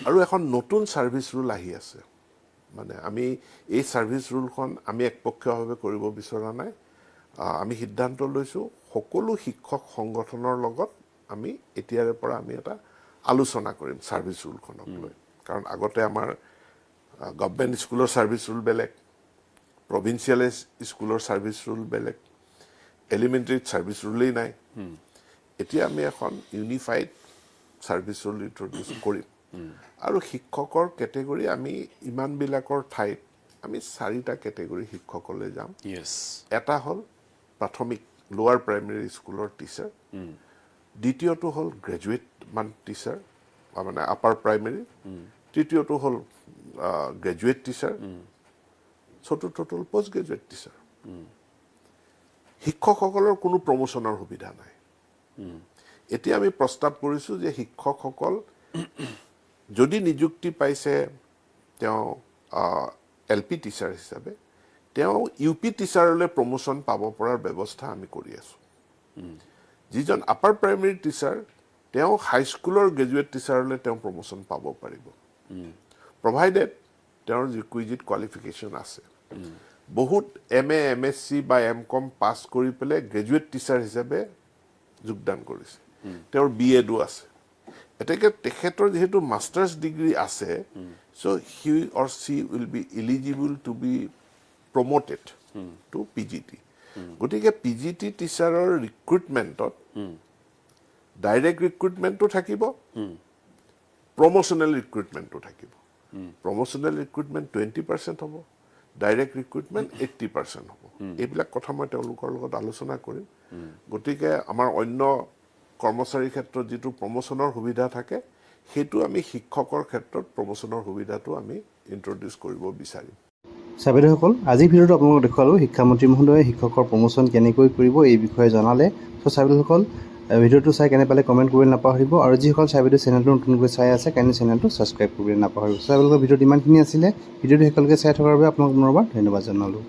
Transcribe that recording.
আৰু এখন নতুন সাৰ্ভিস ৰুল আহি আছে মানে আমি এই সাৰ্ভিস ৰুলখন আমি একপক্ষীয়ভাৱে কৰিব বিচৰা নাই আমি সিদ্ধান্ত লৈছো সকলো শিক্ষক সংগঠনৰ লগত আমি এতিয়াৰে পৰা আমি এটা আলোচনা কৰিম সাৰ্ভিস ৰুলখনক লৈ কাৰণ আগতে আমাৰ গভৰ্ণমেণ্ট স্কুলৰ সাৰ্ভিস ৰুল বেলেগ প্ৰভিন্সিয়েল স্কুলৰ সাৰ্ভিস ৰুল বেলেগ এলিমেণ্টাৰী সাৰ্ভিস ৰুলেই নাই এতিয়া আমি এখন ইউনিফাইড সাৰ্ভিস ৰুল ইন্ট্ৰোডিউস কৰিম আৰু শিক্ষকৰ কেটেগৰী আমি ইমানবিলাকৰ ঠাইত আমি 4টা কেটেগৰী শিক্ষকলৈ যাম এটা হল প্ৰাথমিক লোৱাৰ প্ৰাইমেৰী স্কুলৰ টিচাৰ দ্বিতীয়টো হল গ্ৰেজুৱেট মান টিচাৰ মানে আপাৰ প্ৰাইমেৰী তৃতীয়টো হল গ্ৰেজুৱেট টিচাৰ চতুৰ্থটো হল পোষ্ট গ্ৰেজুৱেট টিচাৰ শিক্ষকসকলৰ কোনো প্ৰমোশনৰ সুবিধা নাই এতিয়া আমি প্ৰস্তাৱ কৰিছো যে শিক্ষকসকল যদি নিযুক্তি পাইছে তেওঁ এলপি টিচাৰ হিচাপে তেওঁ ইউপি টিচাৰলৈ প্ৰমোশন পাব পৰাৰ ব্যৱস্থা আমি কৰি আছো যিজন আপাৰ প্ৰাইমেৰী টিচাৰ তেওঁ হাই স্কুলৰ গ্ৰেজুৱেট টিচাৰলৈ তেওঁ প্ৰমোশন পাব পাৰিব প্ৰভাইডেড তেওঁৰ ৰিকুইজিট কোৱালিফিকেশন আছে বহুত এমএ এমএসসি বা এমকম পাস কৰি পেলে গ্ৰেজুৱেট টিচাৰ হিচাপে যোগদান কৰিছে তেওঁৰ বিএডও আছে এতেকে তেখেতৰ যেহেতু মাস্টাৰ্স ডিগ্ৰী আছে so he or she will be eligible to be promoted to PGT গতিকে PGT টিচাৰৰ ৰিক্ৰুটমেন্টত ডাইৰেক্ট ৰিক্ৰুটমেন্টটো থাকিব প্ৰমোশনাল ৰিক্ৰুটমেন্টটো থাকিব প্ৰমোশনাল ৰিক্ৰুটমেন্ট 20% হ'ব ডাইৰেক্ট ৰিক্ৰুটমেন্ট 80% হ'ব এইবিলাক কথা মই তেওঁলোকৰ লগত আলোচনা কৰিম গতিকে আমাৰ অন্য কৰ্মচাৰীৰ ক্ষেত্ৰত যেটো প্ৰমোশনৰ সুবিধা থাকে হেতু আমি শিক্ষকৰ ক্ষেত্ৰত প্ৰমোশনৰ সুবিধাটো আমি ইন্ট্ৰোডিউস কৰিব বিচাৰিম সাবেদসকল আজি ভিডিওটো আপোনালোকক দেখালো শিক্ষামন্ত্ৰী মহোদয়ে শিক্ষকৰ প্ৰমোশন কেনেকৈ কৰিব এই বিষয়ে জনালে সো সাবেদসকল ভিডিওটো চাই কেনে পালে কমেন্ট কৰিবলৈ নাপাহৰিব আৰু যিসকল সাবেদে চেনেলটো নতুনকৈ চাই আছে কাইন্ডলি চেনেলটো সাবস্ক্ৰাইব কৰিবলৈ নাপাহৰিব সাবেদসকল ভিডিওটো ইমানখিনি আছিল ভিডিওটো সকলোকে চাই থকাৰ বাবে আপোনাক পুনৰবাৰ ধন্যবাদ জনালো